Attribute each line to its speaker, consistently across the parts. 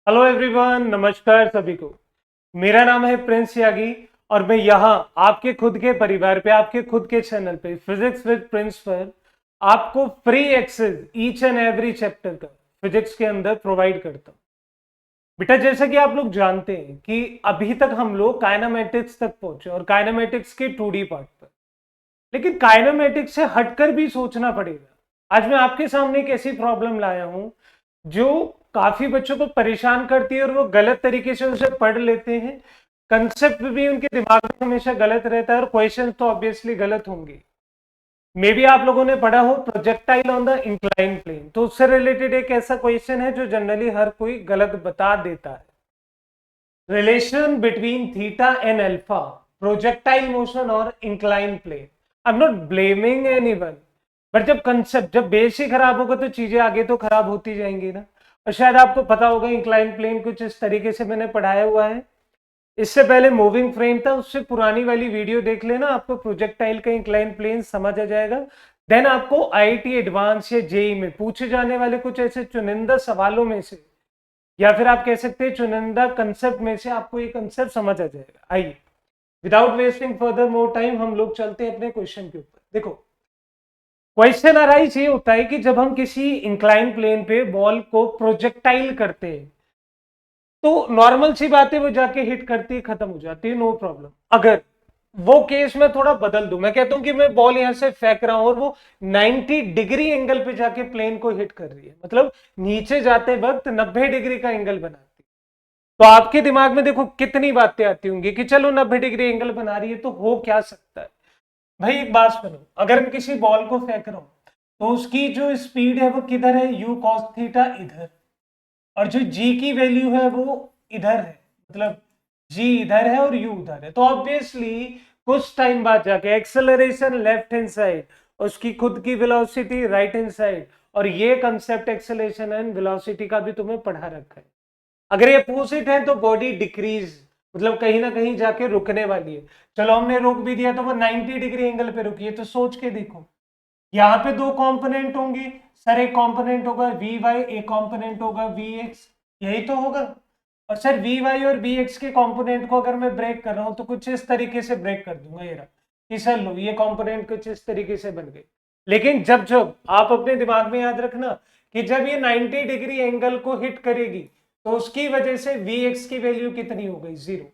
Speaker 1: Hello everyone, नमस्कार सभी को। मेरा नाम है प्रिंस यागी और मैं यहाँ आपके खुद के परिवार पे, आपके खुद के चैनल पे फिजिक्स विद प्रिंस पर आपको free access each and every chapter का फिजिक्स के अंदर प्रोवाइड करता हूँ। बेटा, जैसा कि आप लोग जानते हैं कि अभी तक हम लोग काइनेमेटिक्स तक पहुंचे और काइनेमेटिक्स के 2D पार्ट पर, लेकिन काइनेमेटिक्स से हटकर भी सोचना पड़ेगा। आज मैं आपके सामने एक ऐसी प्रॉब्लम लाया हूं जो काफी बच्चों को परेशान करती है और वो गलत तरीके से उसे पढ़ लेते हैं। कंसेप्ट भी उनके दिमाग में हमेशा गलत रहता है और क्वेश्चन तो ऑब्वियसली गलत होंगे। मे बी आप लोगों ने पढ़ा हो projectile on the incline plane, तो उससे रिलेटेड एक ऐसा क्वेश्चन है जो जनरली हर कोई गलत बता देता है। Relation between theta and alpha, projectile motion और incline plane. I am not blaming anyone, but जब कंसेप्ट, जब बेस ही खराब होगा तो चीजें आगे तो खराब होती जाएंगी ना। और शायद आपको पता होगा इंक्लाइन प्लेन कुछ इस तरीके से मैंने पढ़ाया हुआ है। इससे पहले मूविंग फ्रेम था, उससे पुरानी वाली वीडियो देख लेना, आपको प्रोजेक्टाइल का इंक्लाइन प्लेन समझ आ जाएगा। देन आपको आईआईटी एडवांस या जेई में पूछे जाने वाले कुछ ऐसे चुनिंदा सवालों में से, या फिर आप कह सकते हैं चुनिंदा कंसेप्ट में से, आपको ये कंसेप्ट समझ आ जाएगा। आइए, without wasting further more time हम लोग चलते हैं अपने क्वेश्चन के ऊपर। देखो, क्वेश्चन अराइज ये होता है कि जब हम किसी इंक्लाइन प्लेन पे बॉल को प्रोजेक्टाइल करते हैं तो नॉर्मल सी बात है, वो जाके हिट करती है, खत्म हो जाती है, नो प्रॉब्लम। अगर वो केस में थोड़ा बदल दूं, मैं कहता हूं कि मैं बॉल यहां से फेंक रहा हूं और वो 90 डिग्री एंगल पे जाके प्लेन को हिट कर रही है, मतलब नीचे जाते वक्त 90 डिग्री का एंगल बनाती है, तो आपके दिमाग में देखो कितनी बातें आती होंगी कि चलो 90 डिग्री एंगल बना रही है तो हो क्या सकता है। भाई एक बात सुनो, अगर मैं किसी बॉल को फेंक रहा हूं तो उसकी जो स्पीड है वो किधर है, यू कॉस थीटा इधर, और जो जी की वैल्यू है वो इधर है, मतलब जी इधर है और यू उधर है। तो ऑब्वियसली कुछ टाइम बाद जाके एक्सेलरेशन लेफ्ट हैंड साइड, उसकी खुद की वेलोसिटी राइट हैंड साइड, और ये कंसेप्ट एक्सेलरेशन एंड वेलोसिटी का भी तुम्हें पढ़ा रखा है। अगर ये अपोजिट है तो बॉडी डिक्रीज, मतलब कहीं ना कहीं जाके रुकने वाली है। चलो हमने रोक भी दिया तो वो 90 डिग्री एंगल पे रुकी है, तो सोच के देखो, यहाँ पे दो कंपोनेंट होंगे सर, एक कंपोनेंट होगा वी वाई, एक कंपोनेंट होगा वी एक्स, यही तो होगा। और सर वी वाई और वी एक्स के कंपोनेंट को अगर मैं ब्रेक कर रहा हूं तो कुछ इस तरीके से ब्रेक कर दूंगा, ये रहा कि सर लो ये कंपोनेंट कुछ इस तरीके से बन गए। लेकिन जब जब आप अपने दिमाग में याद रखना कि जब ये 90 डिग्री एंगल को हिट करेगी तो उसकी वजह से वी एक्स की वैल्यू कितनी हो गई, जीरो।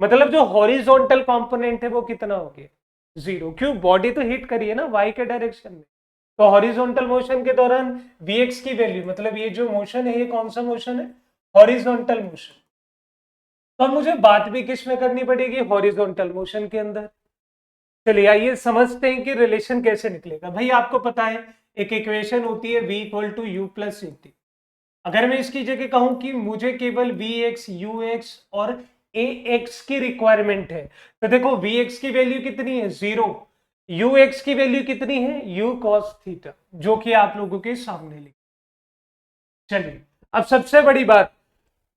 Speaker 1: मतलब जो हॉरिजॉन्टल कंपोनेंट है वो कितना हो गया, जीरो। क्यों, बॉडी तो हिट करी है ना वाई के डायरेक्शन में, तो हॉरिजॉन्टल मोशन के दौरान वीएक्स की वैल्यू, मतलब ये जो मोशन है ये कौन सा मोशन है, हॉरिजॉन्टल मोशन। तो अब मुझे बात भी किस में करनी पड़ेगी, हॉरिजॉन्टल मोशन के अंदर। चलिए आइए समझते हैं कि रिलेशन कैसे निकलेगा। भाई आपको पता है एक इक्वेशन होती है v equal to u plus u t. अगर मैं इसकी जगह कहूं कि मुझे केवल वी एक्स यू एक्स और ए एक्स की रिक्वायरमेंट है, तो देखो वी एक्स की वैल्यू कितनी है, जीरो। यू एक्स की वैल्यू कितनी है, यू कॉस थीटा, जो कि आप लोगों के सामने लिखी। चलिए अब सबसे बड़ी बात,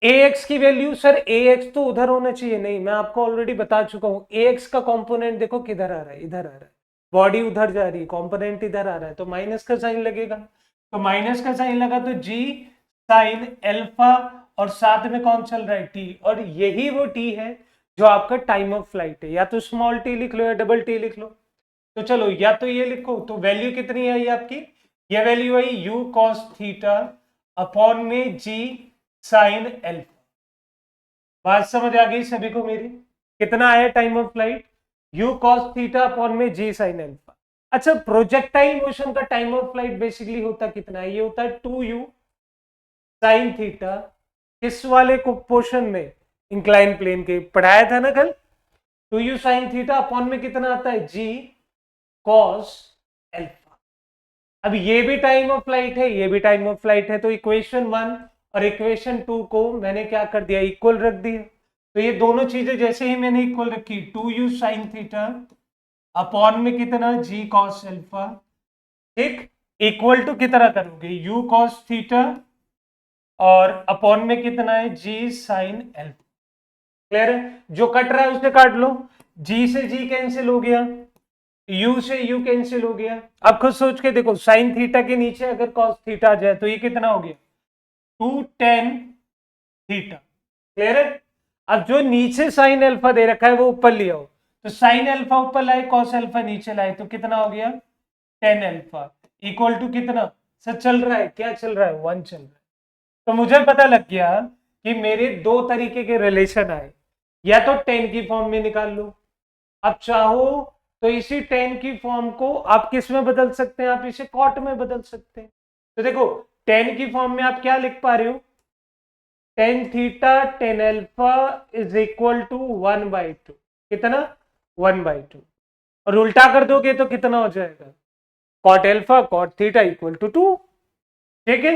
Speaker 1: ए एक्स की वैल्यू, सर ए एक्स तो उधर होना चाहिए, नहीं, मैं आपको ऑलरेडी बता चुका हूं ए एक्स का कंपोनेंट देखो किधर आ रहा है, इधर आ रहा है। बॉडी उधर जा रही है, कंपोनेंट इधर आ रहा है, तो माइनस का साइन लगेगा। तो माइनस का साइन लगा तो जी साइन एल्फा, और साथ में कौन चल रहा है, टी, और यही वो टी है जो आपका टाइम ऑफ फ्लाइट है। या तो स्मॉल टी लिख लो या डबल टी लिख लो। तो चलो या तो ये लिखो, तो वैल्यू कितनी आई आपकी, ये value I you cos theta upon में जी साइन एल्फा। बात समझ आ गई सभी को मेरी, कितना आया time of flight, you cos theta upon में जी साइन एल्फा। अच्छा, प्रोजेक्टाइल मोशन का टाइम ऑफ फ्लाइट बेसिकली होता कितना है, ये होता है 2u साइन थीटा। किस वाले को पोर्शन में, इंक्लाइन प्लेन के, पढ़ाया था ना कल। 2u साइन थीटा अपॉन में कितना आता है, जी कॉस एल्फा। अब ये भी टाइम ऑफ फ्लाइट है, ये भी टाइम ऑफ फ्लाइट है, तो इक्वेशन 1 और इक्वेशन 2 को मैंने क्या कर दिया, इक्वल रख दिया। तो ये दोनों चीजें जैसे ही मैंने इक्वल रखी, 2u साइन थीटा अपॉन में कितना, जी कॉस एल्फा, ठीक, इक्वल टू कितना करोगे, u कॉस थीटा और अपॉन में कितना है, जी साइन एल्फा। क्लियर है, जो कट रहा है उसे काट लो, जी से जी कैंसिल हो गया, यू से यू कैंसिल हो गया। अब खुद सोच के देखो, साइन थीटा के नीचे अगर कॉस थीटा आ जाए तो ये कितना हो गया, 2 tan थीटा। क्लियर है? अब जो नीचे साइन अल्फा दे रखा है वो ऊपर लिया हो, तो साइन अल्फा ऊपर लाए, कॉस अल्फा नीचे लाए, तो कितना हो गया? टेन अल्फा इक्वल टू कितना? सर चल रहा है, क्या चल रहा है? 1 चल रहा है। तो मुझे पता लग गया कि मेरे दो तरीके के रिलेशन आए, या तो टेन की फॉर्म में निकाल लो, अब चाहो तो इसी टेन की फॉर्म को आप किस में बदल सकते हैं? आप इसे कॉट में बदल सकते हैं। तो देखो, टेन की फॉर्म में आप क्या लिख पा रहे हो? Tan theta tan alpha is equal to 1/2। कितना? 1/2। और उल्टा कर दोगे तो कितना हो जाएगा? Cot alpha cot theta equal to 2। ठीक है,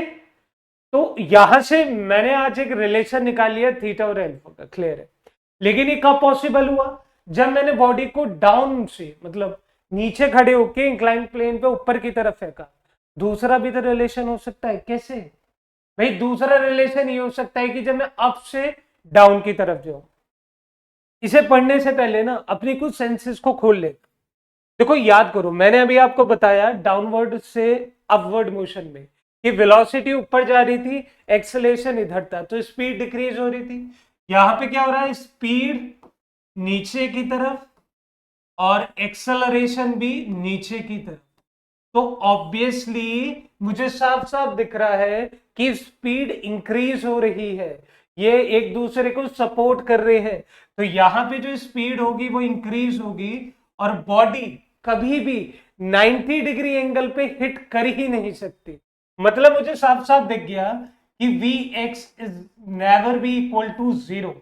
Speaker 1: तो यहां से मैंने आज एक रिलेशन निकाल लिया थीटा और अल्फा का। क्लियर है? लेकिन ये कब पॉसिबल हुआ? जब मैंने बॉडी को डाउन से, मतलब नीचे खड़े होके इंक्लाइन प्लेन पे ऊपर की तरफ फेंका। दूसरा भी तो रिलेशन हो सकता है। कैसे भाई? दूसरा रिलेशन ये हो सकता है कि जब मैं अप से डाउन की तरफ जाऊं। इसे पढ़ने से पहले ना अपनी कुछ सेंसेस को खोल ले। देखो याद करो, मैंने अभी आपको बताया डाउनवर्ड से अपवर्ड मोशन में कि वेलोसिटी ऊपर जा रही थी, एक्सेलरेशन इधर था, तो स्पीड डिक्रीज हो रही थी। यहां पे क्या हो रहा है? स्पीड नीचे की तरफ और एक्सेलरेशन भी नीचे की तरफ। तो ऑब्वियसली मुझे साफ साफ दिख रहा है कि स्पीड इंक्रीज हो रही है, ये एक दूसरे को सपोर्ट कर रहे हैं। तो यहां पे जो स्पीड होगी वो इंक्रीज होगी, और बॉडी कभी भी 90 डिग्री एंगल पे हिट कर ही नहीं सकती। मतलब मुझे साफ साफ दिख गया कि Vx is never be equal to 0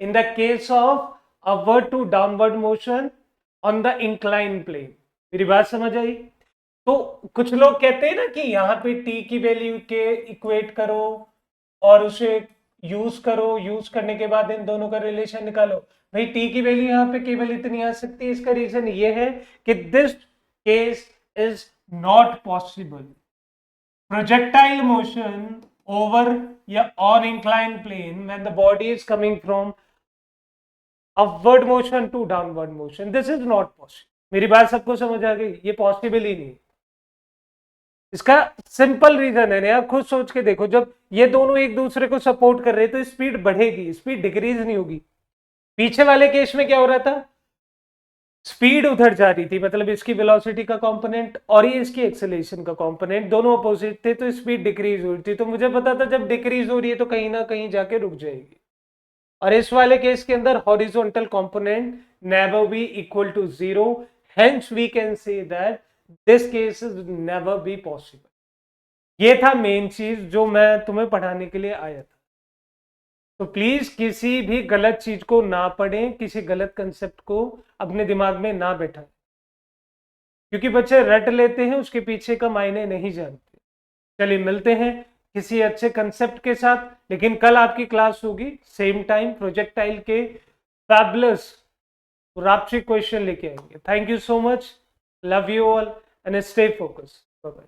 Speaker 1: in the case of upward to downward motion on the incline plane. मेरी बात समझ आई? तो कुछ लोग कहते हैं ना कि यहाँ पे टी की वैल्यू के इक्वेट करो और उसे यूज करो, यूज करने के बाद इन दोनों का रिलेशन निकालो। भाई टी की वैल्यू यहाँ पे केवल इतनी आ सकती है। इसका रीजन ये है कि this case is not possible. Projectile motion over या on incline plane when the body is coming from upward motion to downward motion, this is not possible. मेरी बात सबको समझ आ गई? ये पॉसिबल ही नहीं। इसका सिंपल रीजन है ना, खुद सोच के देखो, जब ये दोनों एक दूसरे को सपोर्ट कर रहे हैं तो स्पीड बढ़ेगी, स्पीड डिक्रीज नहीं होगी। पीछे वाले केस में क्या हो रहा था? स्पीड उधर जा रही थी, मतलब इसकी वेलोसिटी का कंपोनेंट और ये इसकी एक्सेलरेशन का कंपोनेंट दोनों अपोजिट थे, तो स्पीड डिक्रीज हो रही थी। तो मुझे पता था जब डिक्रीज हो रही है तो कहीं ना कहीं जाके रुक जाएगी। और इस वाले केस के अंदर horizontal component never be equal to 0, hence we can say that this case is never be possible. ये था मेन चीज जो मैं तुम्हें पढ़ाने के लिए आया था। तो प्लीज किसी भी गलत चीज को ना पढ़ें, किसी गलत कंसेप्ट को अपने दिमाग में ना बैठाएं, क्योंकि बच्चे रट लेते हैं, उसके पीछे का मायने नहीं जानते। चलिए मिलते हैं किसी अच्छे कंसेप्ट के साथ, लेकिन कल आपकी क्लास होगी सेम टाइम, प्रोजेक्टाइल के फैबुलस राप्ची क्वेश्चन लेके आएंगे। Thank you so much, love you all and stay focus. Bye bye.